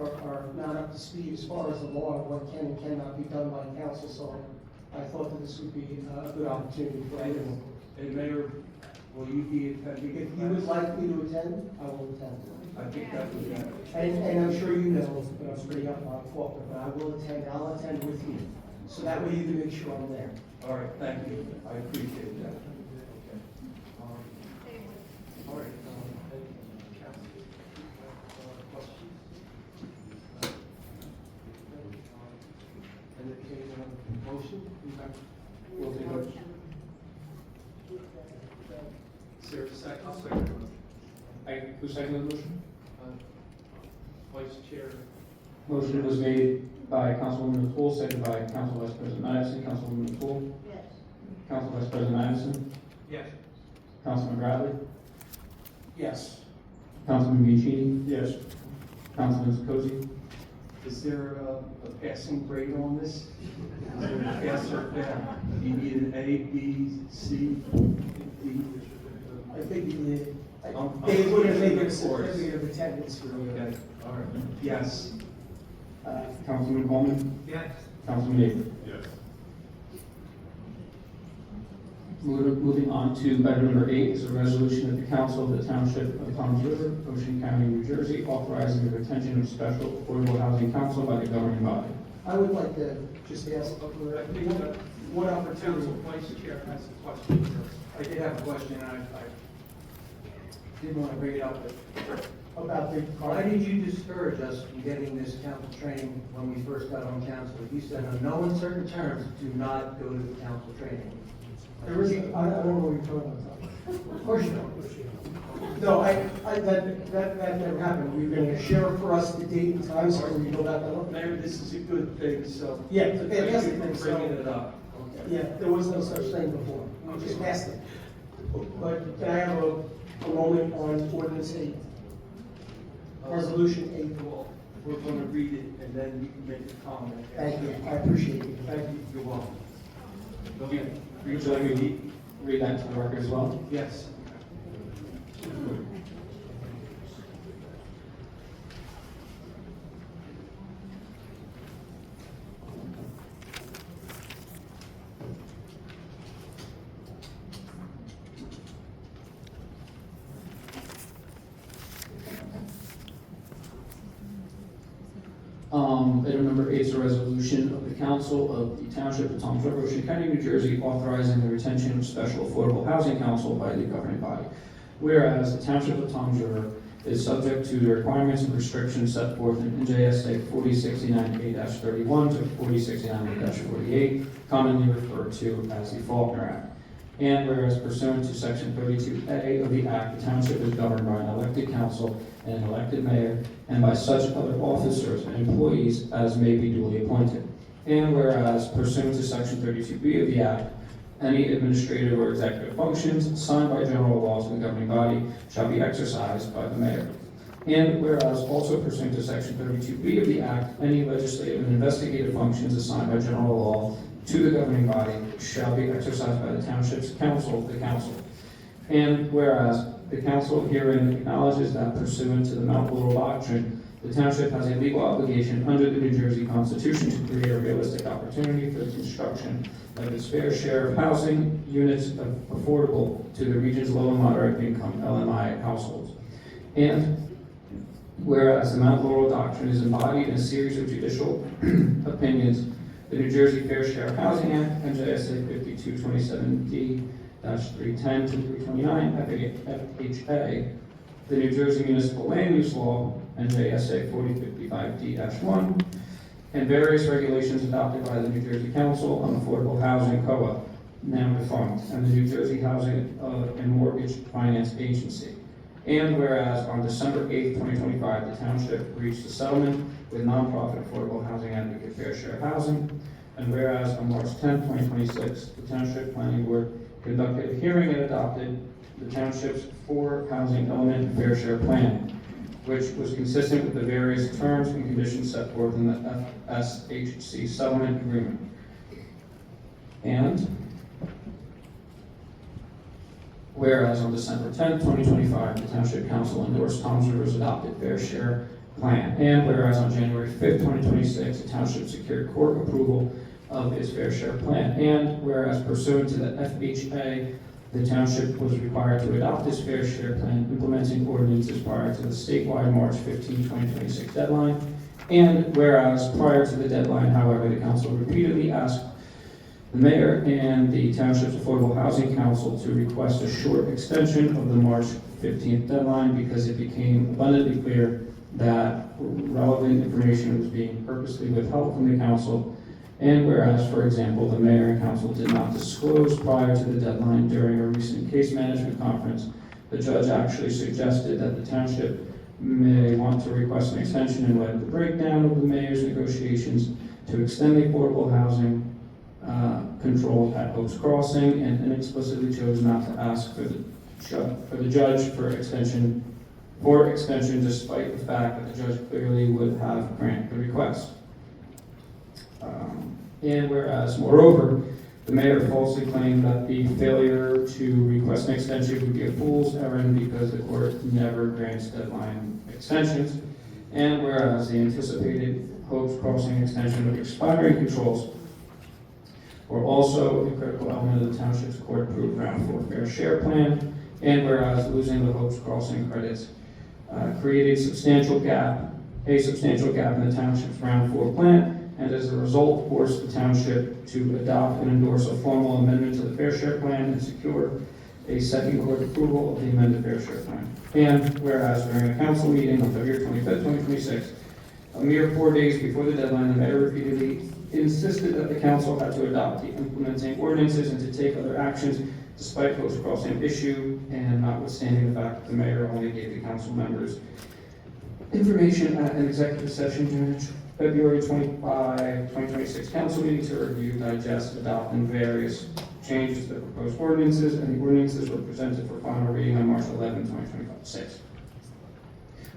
are not up to speed as far as the law and what can and cannot be done by council, so I thought that this would be a good opportunity for everyone. And Mayor, will you be attending? If you would like me to attend, I will attend. I think that would be. And I'm sure you know, but I'm pretty up on Faulkner, but I will attend, I'll attend with you. So that way you can make sure I'm there. All right, thank you. I appreciate that. All right. Motion? Will they vote? Is there a second? I'll second. Who seconded the motion? Vice Chair. Motion was made by Councilwoman O'Toole, seconded by Council Vice President Madison. Councilwoman O'Toole? Yes. Council Vice President Madison? Yes. Councilman Bradley? Yes. Councilman Bianchini? Yes. Councilman Sikosi? Is there a passing grade on this? Is there a pass or fail? Do you need an A, B, C, D? I think you did. I'm They would have made a of course. certificate of attendance for you. Okay, all right. Yes. Councilman Coleman? Yes. Councilman Avery? Yes. Moving on to item number 8 is a resolution of the Council of the Township of Toms River, Ocean County, New Jersey, authorizing the retention of Special Affordable Housing Council by the governing body. I would like to just ask for one opportunity. Council Vice Chair has a question first. I did have a question, and I didn't want to bring it up, but About the. why did you discourage us from getting this council training when we first got on council? You said on no uncertain terms, do not go to the council training. There is, I don't know what you're talking about. Of course you don't. No, that never happened. Were you gonna share for us the date and time so we know that? Mayor, this is a good thing, so. Yeah, it's a fantastic Thank you thing, for bringing so, it up. yeah, there was no such thing before. We just passed it. But can I have a moment on ordinance 8? Resolution 8. We're going to read it, and then you can make a comment. Thank you, I appreciate it. Thank you, you're welcome. Okay. Would you like me to read that to the record as well? Yes. Item number 8 is a resolution of the Council of the Township of Toms River, Ocean County, New Jersey, authorizing the retention of Special Affordable Housing Council by the governing body. Whereas the Township of Toms River is subject to the requirements and restrictions set forth in NJSA 4069A-31 to 4069A-48, commonly referred to as the Faulkner Act. And whereas pursuant to Section 32A of the Act, the Township is governed by an elected council and an elected mayor, and by such other officers and employees as may be duly appointed. And whereas pursuant to Section 32B of the Act, any administrative or executive functions assigned by general law to the governing body shall be exercised by the mayor. And whereas also pursuant to Section 32B of the Act, any legislative and investigative functions assigned by general law to the governing body shall be exercised by the Township's council, the council. And whereas the council herein acknowledges that pursuant to the Mount Laurel Doctrine, the Township has a legal obligation under the New Jersey Constitution to create a realistic opportunity for the construction of its fair share of housing units affordable to the region's low and moderate income LMI households. And whereas the Mount Laurel Doctrine is embodied in a series of judicial opinions, the New Jersey Fair Share Housing Act, NJSA 5227D-310 to 329 FHA, the New Jersey Municipal Land Use Law, NJSA 4055D-1, and various regulations adopted by the New Jersey Council on Affordable Housing COA, now defunct, and the New Jersey Housing and Mortgage Finance Agency. And whereas on December 8, 2025, the Township reached a settlement with nonprofit affordable housing advocate Fair Share Housing, and whereas on March 10, 2026, the Township Planning Board conducted a hearing and adopted the Township's 4 housing element Fair Share Plan, which was consistent with the various terms and conditions set forth in the FSHC settlement agreement. And whereas on December 10, 2025, the Township Council endorsed Toms River's adopted Fair Share plan. And whereas on January 5th, 2026, the township secured court approval of its fair share plan. And whereas pursuant to the FHA, the township was required to adopt its fair share plan, implementing ordinances prior to the statewide March 15, 2026 deadline. And whereas prior to the deadline, however, the council repeatedly asked the mayor and the township's Affordable Housing Council to request a short extension of the March 15th deadline because it became abundantly clear that relevant information was being purposely withheld from the council. And whereas, for example, the mayor and council did not disclose prior to the deadline during a recent case management conference, the judge actually suggested that the township may want to request an extension in light of the breakdown of the mayor's negotiations to extend the affordable housing control at Oaks Crossing, and explicitly chose not to ask for the judge for extension despite the fact that the judge clearly would have granted the request. And whereas, moreover, the mayor falsely claimed that the failure to request an extension would be a fool's errand because the court never grants deadline extensions. And whereas the anticipated Oaks Crossing extension of expiring controls were also a critical element of the township's court-approved round 4 fair share plan. And whereas losing the Oaks Crossing credits created a substantial gap in the township's round 4 plan, and as a result forced the township to adopt and endorse a formal amendment to the fair share plan and secure a second court approval of the amended fair share plan. And whereas during a council meeting on February 25th, 2026, a mere 4 days before the deadline, the mayor repeatedly insisted that the council had to adopt the implementing ordinances and to take other actions despite Oaks Crossing issue, and notwithstanding the fact that the mayor only gave the council members information at an executive session during the February 25, 2026 council meeting to review, digest, adopt, and various changes to the proposed ordinances, and the ordinances were presented for final reading on March 11, 2026.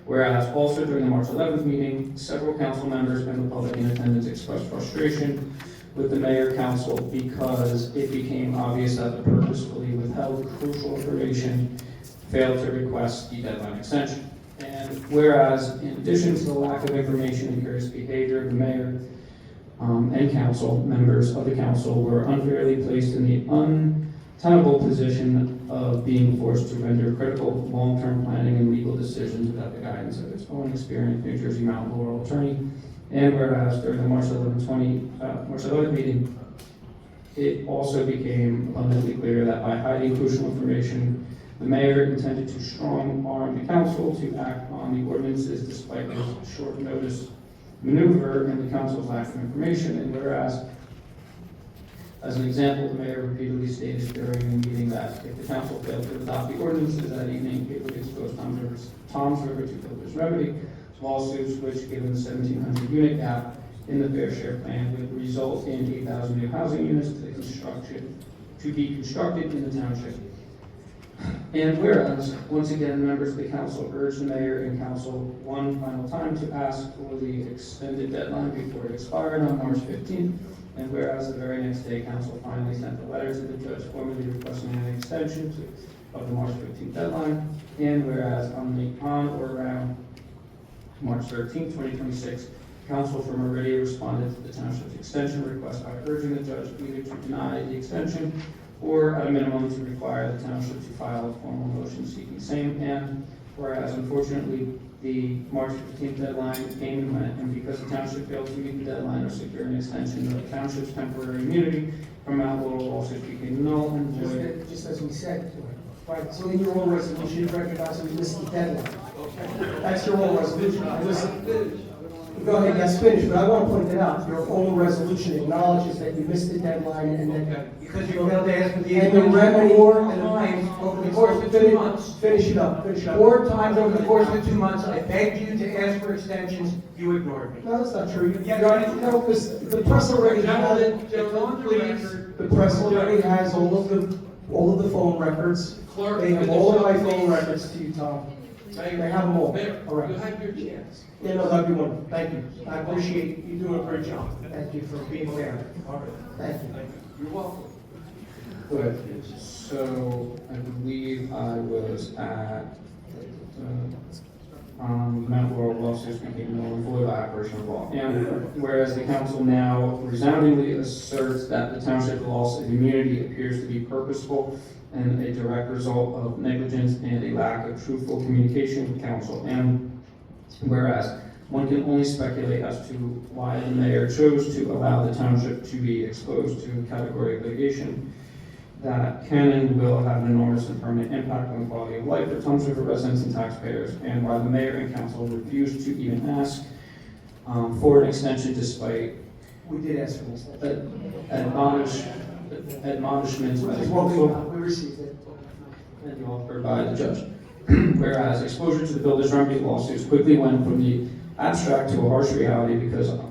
Whereas also during the March 11th meeting, several council members and the public in attendance expressed frustration with the mayor council because it became obvious that the purposefully withheld crucial information failed to request the deadline extension. And whereas in addition to the lack of information and curious behavior of the mayor and council, members of the council were unfairly placed in the untenable position of being forced to render critical long-term planning and legal decisions without the guidance of its own experienced New Jersey Mountain Laurel attorney. And whereas during the March 11th meeting, it also became abundantly clear that by hiding crucial information, the mayor intended to strong-arm the council to act on the ordinances despite this short notice maneuver and the council's lack of information. And whereas, as an example, the mayor repeatedly stated during the meeting that if the council failed to adopt the ordinances that evening, it would expose Toms River to builder's remedy lawsuits, which, given the 1,700 unit gap in the fair share plan, would result in 8,000 new housing units to be constructed in the township. And whereas, once again, members of the council urged the mayor and council one final time to ask for the extended deadline before it expired on March 15th, and whereas the very next day, council finally sent a letter to the judge formally requesting an extension of the March 15th deadline, and whereas on or around March 13th, 2026, council from Meridia responded to the township's extension request by urging the judge either to deny the extension or at a minimum to require the township to file a formal motion seeking same. And whereas unfortunately the March 15th deadline came and went, and because the township failed to meet the deadline or secure an extension of the township's temporary immunity from Mount Laurel lawsuit became null and void. Just as we said, right, so in your own resolution, you recognize that we missed the deadline. That's your own resolution. Go ahead, yes, finish, but I want to point it out. Your own resolution acknowledges that you missed the deadline and that. Because you failed to ask for the And the remedy times over the course of 2 months. Finish it up. 4 times over the course of 2 months, I begged you to ask for extensions, you ignored me. No, that's not true. Yes, No, because the press already has it. Gentlemen, please. The press already has all of the phone records. Clerk, They have all of my phone records to you, Tom. Mayor, They have them all. Mayor, All right. you had your chance. Yeah, no, that'd be wonderful. Thank you. I appreciate you doing a great job. Thank you for being fair. All right. Thank you. You're welcome. Good. So I believe I was at, Mount Laurel lawsuits became null and void by operation of law. And whereas the council now resoundingly asserts that the township loss of immunity appears to be purposeful and a direct result of negligence and a lack of truthful communication with council. And whereas one can only speculate as to why the mayor chose to allow the township to be exposed to a category of litigation that can and will have an enormous and permanent impact on the quality of life for Toms River residents and taxpayers, and why the mayor and council refused to even ask for an extension despite We did ask for an extension. admonishments by the Well, council we received it. and offered by the judge. Whereas exposure to the builder's remedy lawsuits quickly went from the abstract to a harsh reality because on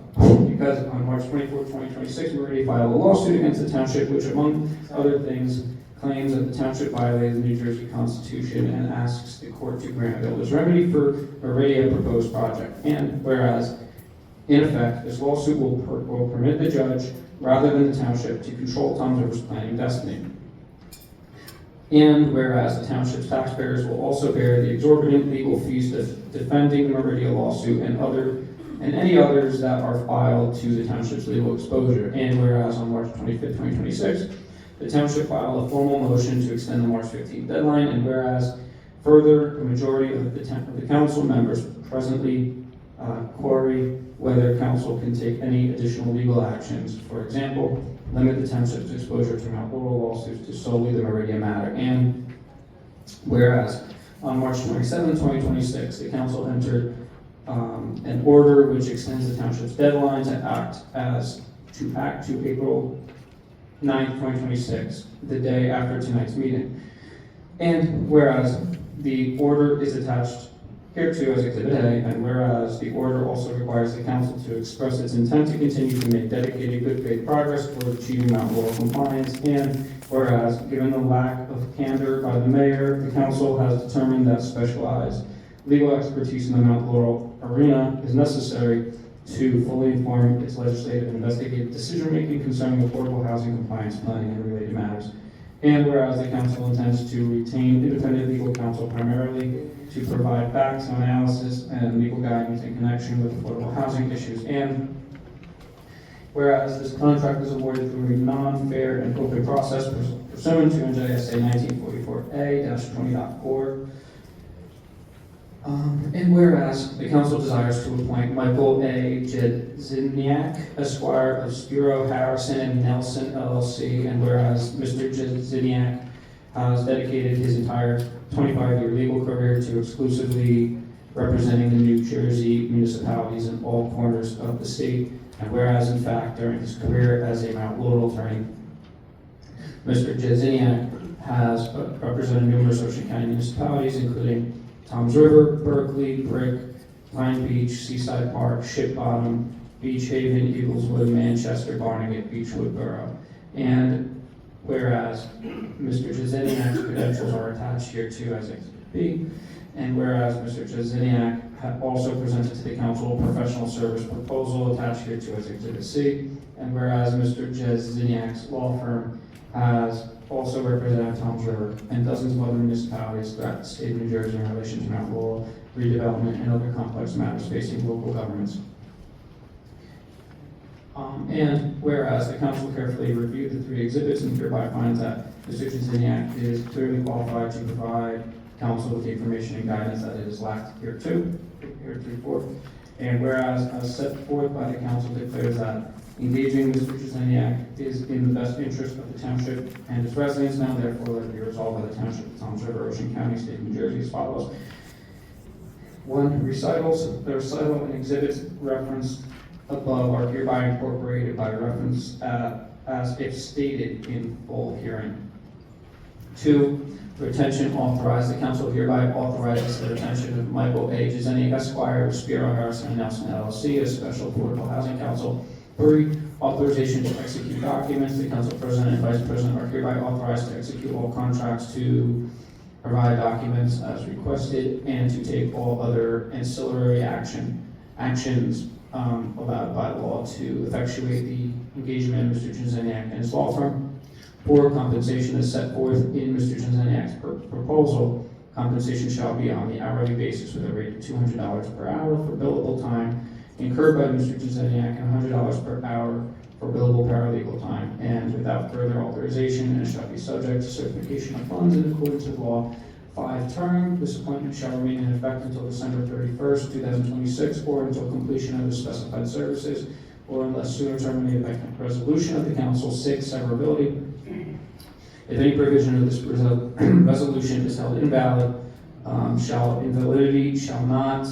March 24, 2026, Meridia filed a lawsuit against the township, which among other things claims that the township violated the New Jersey Constitution and asks the court to grant a builder's remedy for Meridia proposed project. And whereas, in effect, this lawsuit will permit the judge, rather than the township, to control Toms River's planning destiny. And whereas the township's taxpayers will also bear the exorbitant legal fees defending the Meridia lawsuit and any others that are filed to the township's legal exposure. And whereas on March 25th, 2026, the township filed a formal motion to extend the March 15th deadline. And whereas further, the majority of the council members presently query whether council can take any additional legal actions. For example, limit the township's exposure to Mount Laurel lawsuits to solely the Meridia matter. And whereas on March 27, 2026, the council entered an order which extends the township's deadline to act to April 9th, 2026, the day after tonight's meeting. And whereas the order is attached hereto as Exhibit A, and whereas the order also requires the council to express its intent to continue to make dedicated good faith progress toward achieving Mount Laurel compliance, and whereas given the lack of candor by the mayor, the council has determined that specialized legal expertise in the Mount Laurel arena is necessary to fully inform its legislative and investigative decision-making concerning affordable housing compliance planning and related matters. And whereas the council intends to retain independent legal counsel primarily to provide facts, analysis, and legal guidance in connection with affordable housing issues. And whereas this contract is awarded through a non-fair and open process pursuant to NJSA 1944A-20.4. And whereas the council desires to appoint Michael A. Jedziniak, Esquire of Spiro, Harrison, and Nelson LLC, and whereas Mr. Jedziniak has dedicated his entire 25-year legal career to exclusively representing the New Jersey municipalities in all corners of the state, and whereas in fact during his career as a Mount Laurel attorney, Mr. Jedziniak has represented numerous Ocean County municipalities, including Toms River, Berkeley, Brick, Pine Beach, Seaside Park, Ship Bottom, Beach Haven, Eagleswood, Manchester, Barnegat, Beechwood Borough. And whereas Mr. Jedziniak's credentials are attached here too as Exhibit B, and whereas Mr. Jedziniak also presented to the council a professional service proposal attached here too as Exhibit C, and whereas Mr. Jedziniak's law firm has also represented Toms River and dozens of other municipalities throughout the state of New Jersey in relation to Mount Laurel, redevelopment, and other complex matters facing local governments. And whereas the council carefully reviewed the three exhibits and hereby finds that Mr. Jedziniak is clearly qualified to provide council with the information and guidance that it is lacked heretofore. And whereas as set forth by the council declares that engaging Mr. Jedziniak is in the best interest of the township and its residents, now therefore let it be resolved by the Township of Toms River, Ocean County, State of New Jersey as follows. 1. Recitals. The recital and exhibits referenced above are hereby incorporated by reference as if stated in full hearing. 2. Retention authorized. The council hereby authorizes the retention of Michael A. Jedziniak, Esquire of Spiro, Harrison, and Nelson LLC as Special Affordable Housing Council. 3. Authorization to execute documents. The council president and vice president are hereby authorized to execute all contracts, to provide documents as requested, and to take all other ancillary actions allowed by law to effectuate the engagement of Mr. Jedziniak and his law firm. 4. Compensation is set forth in Mr. Jedziniak's proposal Compensation shall be on the hourly basis with a rate of $200 per hour for billable time incurred by Mr. Jazaniak and $100 per hour for billable paralegal time, and without further authorization, and shall be subject to certification of funds in accordance with law. 5 term, this appointment shall remain in effect until December 31st, 2026, or until completion of the specified services, or unless sooner terminated by resolution of the council. 6, severability. If any provision of this resolution is held invalid, invalidity shall not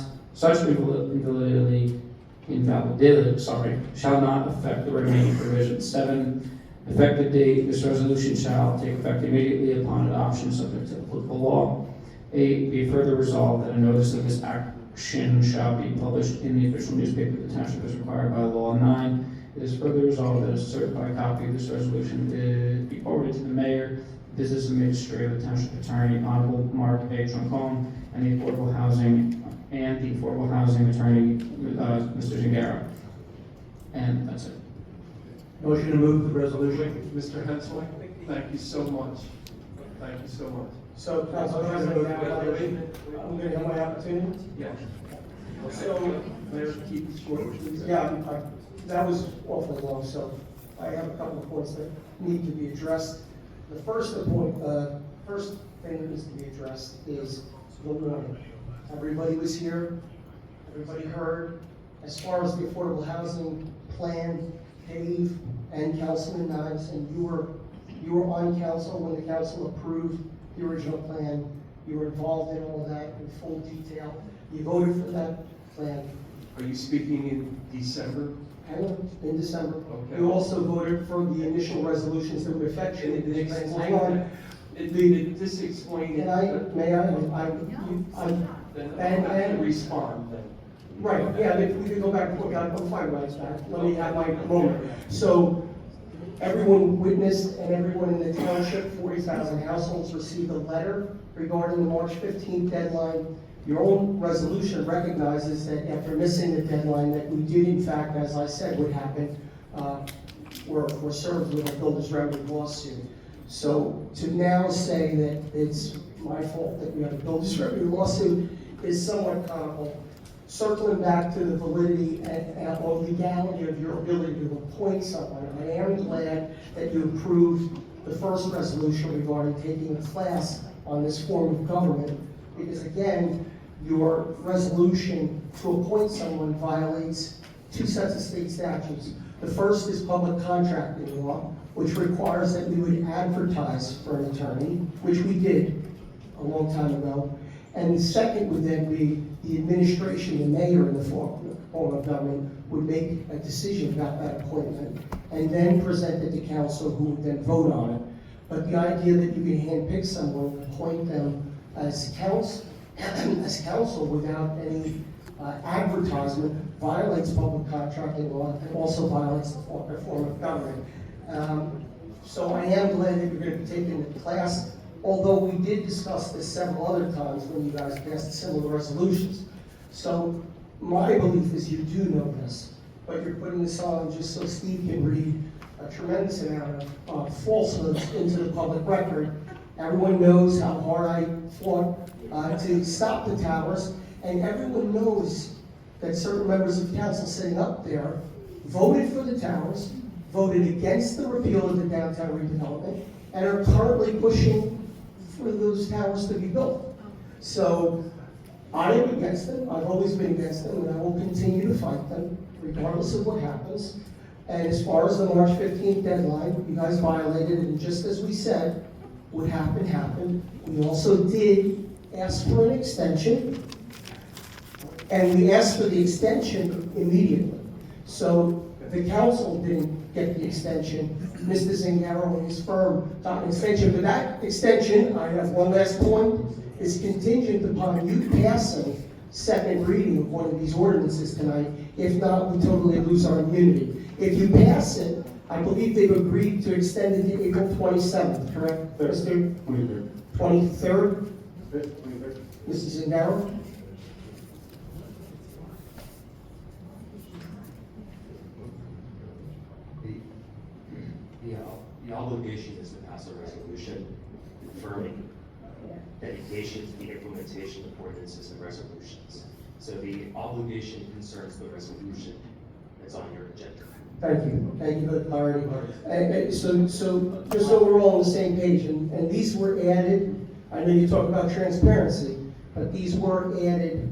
affect the remaining provisions. 7, effective date, this resolution shall take effect immediately upon adoption subject to applicable law. 8, be further resolved that a notice of this action shall be published in the official newspaper of the township as required by law. 9, it is further resolved that a certified copy of this resolution be forwarded to the mayor, business administrator, the township attorney, Honorable Mark A. Troncone, and the affordable housing attorney, Mr. Zingaro. And that's it. Motion to move the resolution. Mr. Hensel, thank you so much. Thank you so much. So, Council President, I'm going to have my opportunity. Yes. So, Mayor, keep it short, please. yeah, that was awfully long, so I have a couple of points that need to be addressed. The first first thing that needs to be addressed is the warning. Everybody was here, everybody heard. As far as the affordable housing plan, Dave and Councilman Knives, and you were on council when the council approved the original plan. You were involved in all of that in full detail. You voted for that plan. Are you speaking in December? Hang on, in December. Okay. You also voted for the initial resolutions that would affect you. Hang on. This explained. Can I, may I, Then I can respond then. right, yeah, if we could go back, I'm fine with that. Let me have my moment. So, everyone witnessed and everyone in the township, 40,000 households received a letter regarding the March 15th deadline. Your own resolution recognizes that after missing the deadline, that we did in fact, as I said would happen, were served with a builder's remedy lawsuit. So to now say that it's my fault that we have a builder's remedy lawsuit is somewhat comical. Circling back to the validity or legality of your ability to appoint someone, I am glad that you approved the first resolution regarding taking a class on this form of government, because again, your resolution to appoint someone violates 2 sets of state statutes. The first is public contracting law, which requires that we would advertise for an attorney, which we did a long time ago. And the second would then be the administration, the mayor in the form of government would make a decision about that appointment and then present it to council, who would then vote on it. But the idea that you can handpick someone, appoint them as council without any advertisement violates public contracting law and also violates the form of government. So I am glad that you're going to be taking the class, although we did discuss this several other times when you guys passed similar resolutions. So my belief is you do know this, but you're putting this on just so Steve can read a tremendous amount of falsehoods into the public record. Everyone knows how hard I fought to stop the towers, and everyone knows that certain members of council sitting up there voted for the towers, voted against the repeal of the downtown redevelopment, and are currently pushing for those towers to be built. So I am against them. I've always been against them, and I will continue to fight them regardless of what happens. And as far as the March 15th deadline, you guys violated it, and just as we said would happen, happened. We also did ask for an extension, and we asked for the extension immediately. So the council didn't get the extension. Mr. Zingaro and his firm got an extension, but that extension, I have one last point, is contingent upon you passing second reading of one of these ordinances tonight. If not, we totally lose our immunity. If you pass it, I believe they've agreed to extend it to April 27th, correct, Mr. 23rd. 23rd? 23rd. Mrs. Zingaro? The obligation is to pass a resolution confirming that you dedication to the implementation of ordinances and resolutions. So the obligation concerns the resolution that's on your agenda. Thank you for the clarity. So just so we're all on the same page, and these were added, I know you talk about transparency, but these were added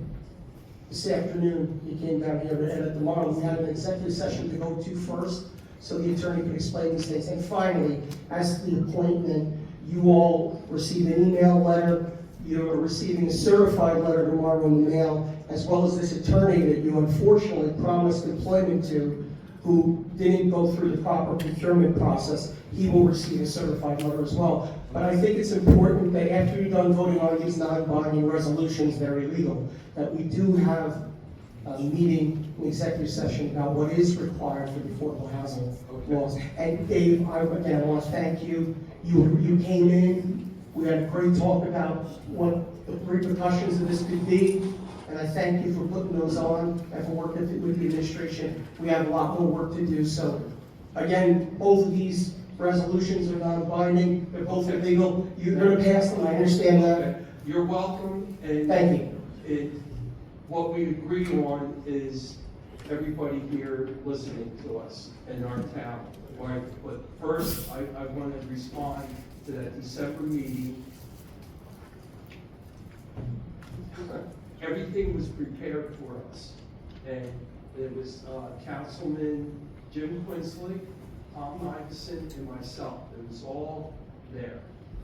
this afternoon. You came down here to edit them on. We had an executive session to go to first, so the attorney could explain these things. And finally, as to the appointment, you all received an email letter, you're receiving a certified letter tomorrow in the mail, as well as this attorney that you unfortunately promised employment to, who didn't go through the proper procurement process. He will receive a certified letter as well. But I think it's important that after you're done voting on these non-binding resolutions that are illegal, that we do have a meeting, an executive session about what is required for the affordable housing laws. And Dave, I want to thank you. You came in, we had a great talk about what the repercussions of this could be, and I thank you for putting those on and for working with the administration. We have a lot more work to do. So again, both of these resolutions are non-binding, they're both illegal. You're going to pass them, I understand that. You're welcome, and Thank you. What we agree on is everybody here listening to us in our town. All right, but first, I want to respond to that December meeting. Everything was prepared for us, and it was Councilman Jim Quinsley, Tom Iveson, and myself. It was all there,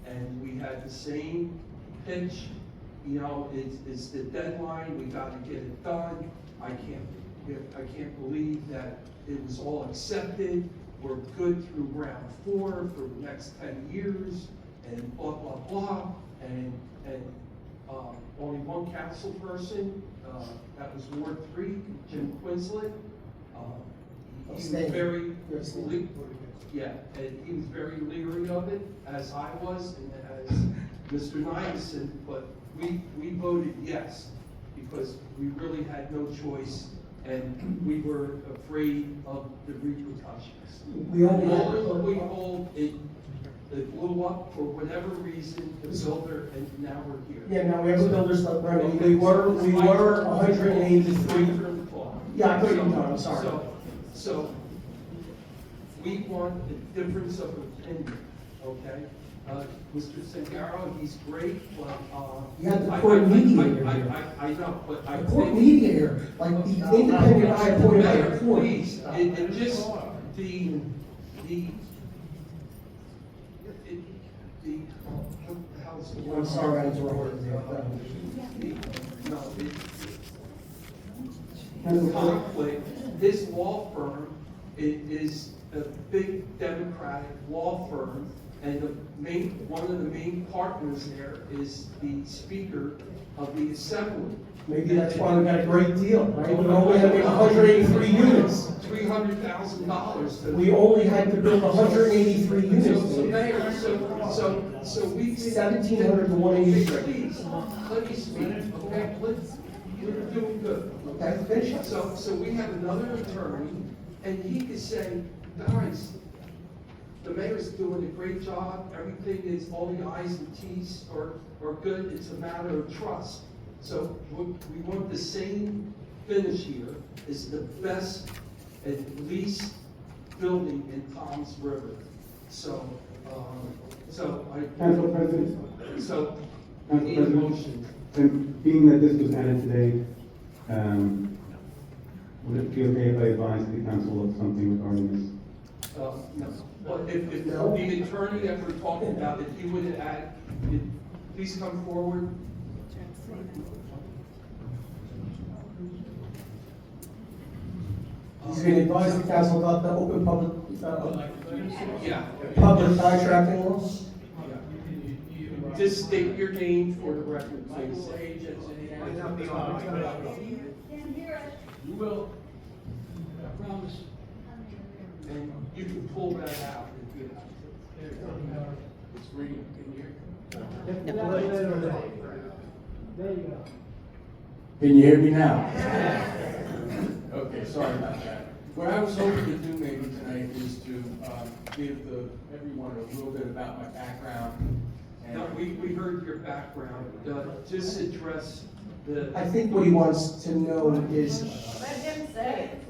and we had the same pitch. You know, it's the deadline. We got to get it done. I can't believe that it was all accepted. We're good through round 4 for the next 10 years, and blah blah blah. And only one council person, that was Ward 3, Jim Quinsley. He was very, yeah, and he was very leery of it, as I was, and as Mr. Nyson, but we voted yes, because we really had no choice, and we were afraid of the repercussions. We only it blew up for whatever reason, the builder, and now we're here. Yeah, now we have a builder's remedy. We were 183. Yeah, I thought you were done, I'm sorry. So, we want a difference of opinion, okay? Mr. Sangaro, he's great, but, You have the court mediator here. I know, but I The court think. mediator, like the independent guy appointed by the court. Please, it just, what the hell's the word? I'm sorry, I interrupted you. Conflict, his law firm is a big Democratic law firm, and one of the main partners there is the Speaker of the Assembly. Maybe that's why we got a great deal, right? We only had to make 183 units. $300,000 We only had to build 183 units. So Mayor, so we. 1,700 to 183. Please, let me speak, okay? You're doing good. Okay, finish up. So we have another attorney, and he could say, guys, the mayor's doing a great job, everything is, all the i's and t's are good, it's a matter of trust. So we want the same finish here, is the best and least building in Toms River. So Council President, so we need a motion. and being that this was added today, would it be okay if I advise the council of something regarding this? No. But if the attorney that we're talking about, if he would add, please come forward. He's going to advise the council about the open public contracting laws. Just state your name for the record, please. You will. I promise. And you can pull that out if you have. It's green in here. There you go. Can you hear me now? Okay, sorry about that. What I was hoping to do maybe tonight is to give everyone a little bit about my background, No, we heard your background. Just address the. I think what he wants to know is, Let him say it.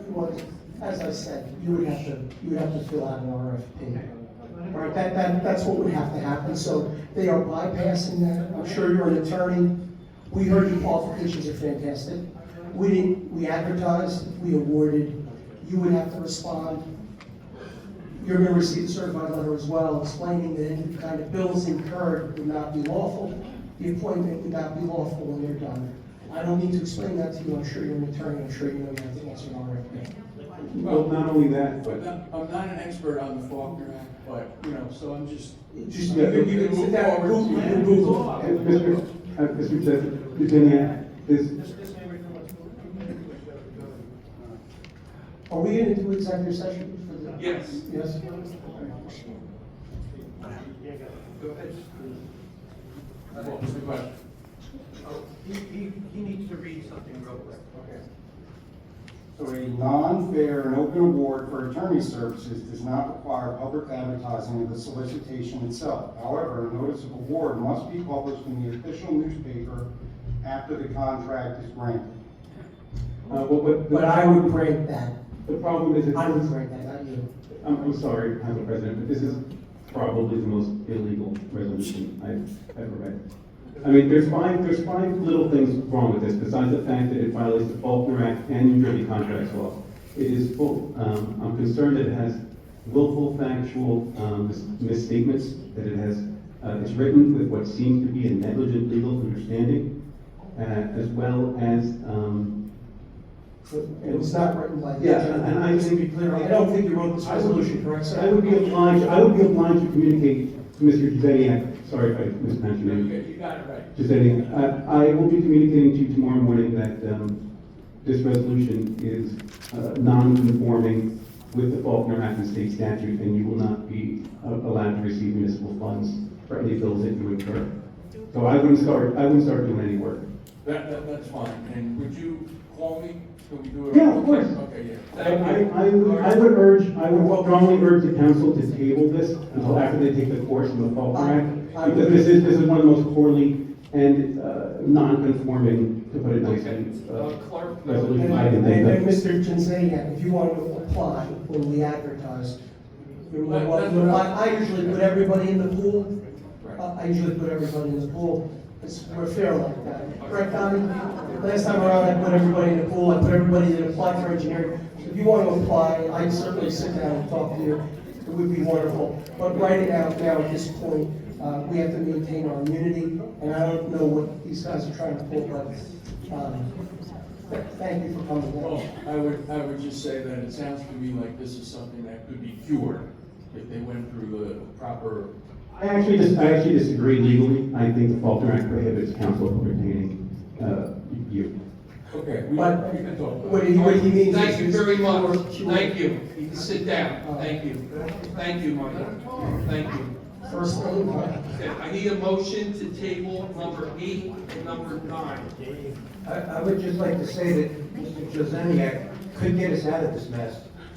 he wants, as I said, you would have to fill out an RFP. All right, that's what would have to happen, so they are bypassing that. I'm sure you're an attorney. We heard your qualifications are fantastic. We advertised, we awarded, you would have to respond. You're gonna receive a certified letter as well, explaining that any kind of bills incurred would not be lawful. The appointment would not be lawful when they're done. I don't need to explain that to you, I'm sure you're an attorney, I'm sure you know you have to answer an RFP. Well, not only that, but I'm not an expert on the Faulkner Act, but, you know, so I'm just. Just, you can sit down and Google it. Mr. Virginia, this, Are we gonna do executive session for the? Yes. Yes? Go ahead. What was the question? He needs to read something real quick. Okay. So a non-fair and open award for attorney services does not require public advertising of the solicitation itself. However, a notice of award must be published in the official newspaper after the contract is granted. But I would grant that. the problem is, I would grant that, not you. I'm sorry, Council President, but this is probably the most illegal resolution I've ever read. I mean, there's five little things wrong with this, besides the fact that it violates the Faulkner Act and New Jersey contracts law. It is full, I'm concerned that it has willful factual misstatements, that it has, it's written with what seems to be a negligent legal understanding, as well as, It was not written by. Yeah, and I Just to be clear, I don't think you wrote this resolution, correct, sir? I would be obliged to communicate to Mr. Giseniak, sorry if I mispronounced your name. You got it right. Giseniak, I will be communicating to you tomorrow morning that, this resolution is, non-conforming with the Faulkner Act and state statute, and you will not be allowed to receive municipal funds for any bills that you incur. So I wouldn't start doing any work. That's fine, and would you call me? Can we do it? Yeah, of course. Okay, yeah. I would strongly urge the council to table this until after they take the course in the Faulkner Act, because this is one of the most poorly and non-conforming, to put it nicely, Clark, resolution And item. Mr. Giseniak, if you want to apply when we advertise, you're more welcome to apply. I usually put everybody in the pool. I usually put everybody in the pool. We're fair like that. Correct, Tommy? Last time around, I put everybody in the pool. I put everybody that applied for engineering. If you want to apply, I'd certainly sit down and talk to you. It would be wonderful. But right now at this point, we have to maintain our immunity, and I don't know what these guys are trying to pull, but thank you for coming Well, down. I would just say that it sounds to me like this is something that could be cured if they went through the proper. I actually disagree legally. I think the Faulkner Act prohibits council from retaining, you. Okay, But we can talk. what he means is. Thank you very much. Cure. Thank you. You can sit down. Thank you. Thank you, Mike. Thank you. First name, Okay, I need a motion to table number 8 and number 9. I would just like to say that Mr. Joseniak could get us out of this mess.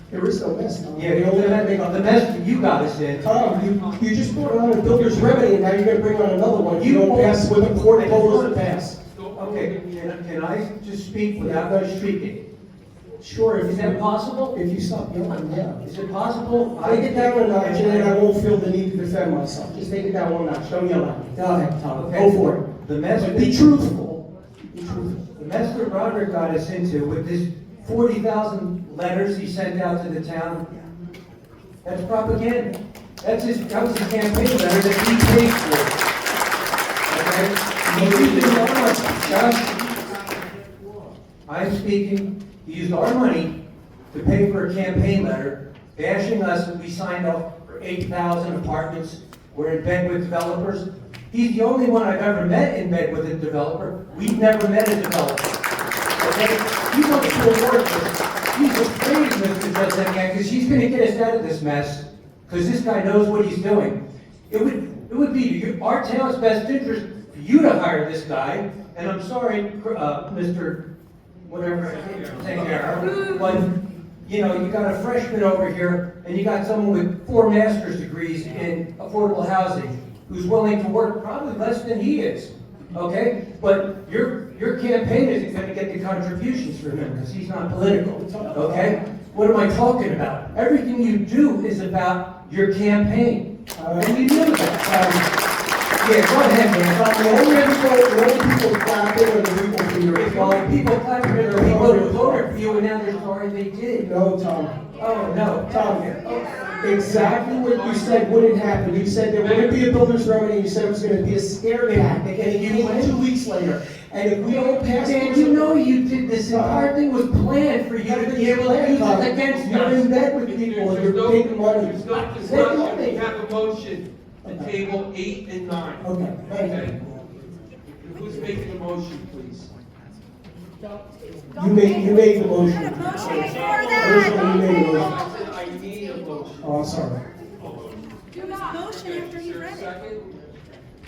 there is no mess. Tom. Yeah, the mess that you got us in. Tom, you just brought on a builder's remedy, and now you're gonna bring on another one. You don't pass what the court told us to pass. Okay, can I just speak without no speaking? Sure, Is that possible? if you stop yelling, yeah. Is it possible? Take it down a notch, and then I won't feel the need to defend myself. Just take it down one notch, don't yell at me. Go ahead, Tom, Okay. go for it. The mess, But be truthful. Be truthful. the mess that Roderick got us into with this 40,000 letters he sent out to the town, that's propaganda. That was a campaign letter that he paid for. Okay? He used our money. Josh, I'm speaking, he used our money to pay for a campaign letter bashing us that we signed up for 8,000 apartments. We're in bed with developers. He's the only one I've ever met in bed with a developer. We've never met a developer. Okay? He wants to award this. He's afraid, Mr. Joseniak, because he's gonna get us out of this mess, because this guy knows what he's doing. It would be to our town's best interest for you to hire this guy, and I'm sorry, Mr. Whatever, Tangiero, but, you know, you got a freshman over here, and you got someone with 4 master's degrees in affordable housing, who's willing to work probably less than he is, okay? But your campaign isn't gonna get the contributions from him, because he's not political, okay? What am I talking about? Everything you do is about your campaign, and you know that. Yeah, go ahead, man. The only people clapping are the people for your. If all the people clapping for the people who voted for you, and now they're sorry they did. No, Tom. Oh, no. Tom, exactly what you said wouldn't happen. You said there wouldn't be a builder's remedy, you said it was gonna be a scare tactic, and it came 2 weeks later. And if we don't pass. Dan, you know you did this, entire thing was planned for you to be able to use it against You're us. in bed with people, and you're taking money. There's no Take discussion, money. we have a motion to table 8 and 9. Okay, thank you. Okay? Who's making the motion, please? You made the motion. Had a motion before that. Originally, you made the motion. I said I need a motion. Oh, I'm sorry. Do not. Motion after he read it. Second?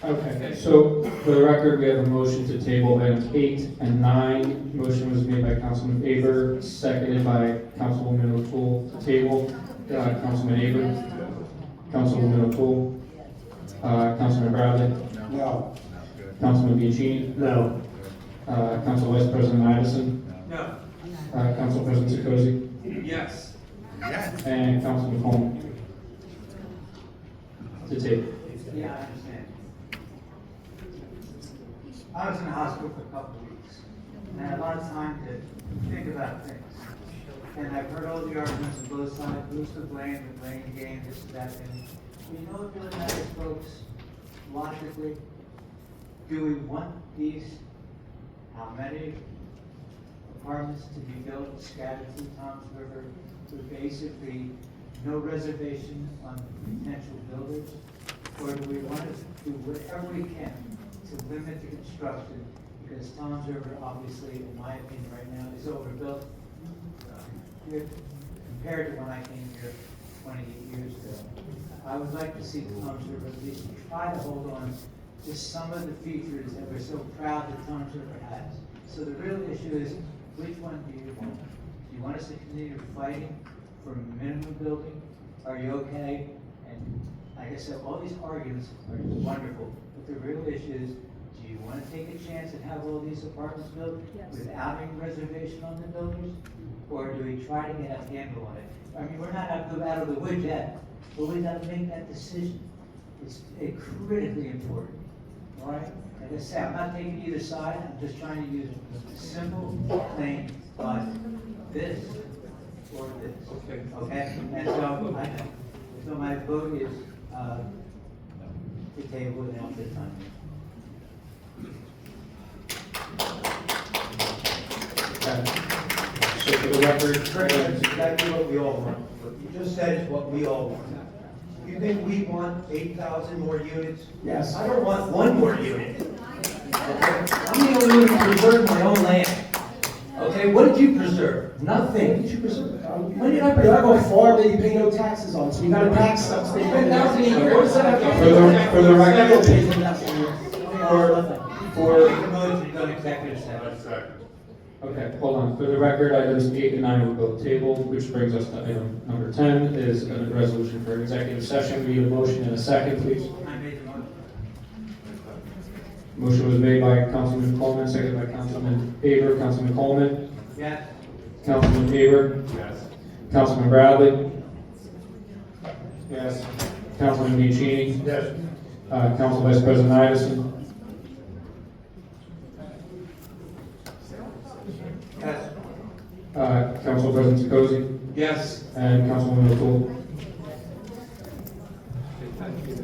Okay, so for the record, we have a motion to table items 8 and 9. Motion was made by Councilman Faber, seconded by Councilwoman O'Toole to table. Councilman Faber, Councilwoman O'Toole, Councilman Bradley, No. Councilman Bianchini, No. Council Vice President Madison, No. Council President Sikosi, Yes. and Councilman Coleman. To table. Yeah, I understand. I was in the hospital for a couple of weeks, and I had a lot of time to think about things. And I've heard all the arguments on both sides, who's to blame, the blame game, this, that, and you know what really matters, folks, logically? Do we want these, how many apartments to be built scattered through Toms River with basically no reservation on potential builders? Or do we want to do whatever we can to limit the construction? Because Toms River, obviously, in my opinion, right now, is overbuilt. Compared to when I came here 28 years ago. I would like to see Toms River at least try to hold on to some of the features that we're so proud that Toms River has. So the real issue is, which one do you want? Do you want us to continue fighting for minimum building? Are you okay? And like I said, all these arguments are wonderful, but the real issue is, do you want to take a chance and have all these apartments built without any reservation on the builders? Or do we try to get a handle on it? I mean, we're not out of the woods yet, but we got to make that decision. It's critically important, all right? Like I said, I'm not taking either side, I'm just trying to use a simple, plain logic. This or this. Okay. Okay? And so my vote is to table it at this time. Okay. So for the record, That's exactly what we all want. What you just said is what we all want. You think we want 8,000 more units? Yes. I don't want one more unit. Okay? I'm the only one who preserved my own land. Okay, what did you preserve? Nothing. When did you preserve it? When did I You have a preserve? farm that you pay no taxes on, so you gotta tax stuff. So you pay 10,000 a year. What does that have to For the- for the record- Federal pays 10,000 a year. for, Make a motion to go to executive session. okay, hold on. For the record, items 8 and 9 will both tabled, which brings us to item number 10, is a resolution for executive session. We need a motion and a second, please. I made the motion. Motion was made by Councilman Coleman, seconded by Councilman Faber. Councilman Coleman, Yes. Councilman Faber, Yes. Councilman Bradley, Yes. Councilman Bianchini, Yes. Council Vice President Iverson, Yes. Council President Sikosi, Yes. and Councilwoman O'Toole. Okay, thank you.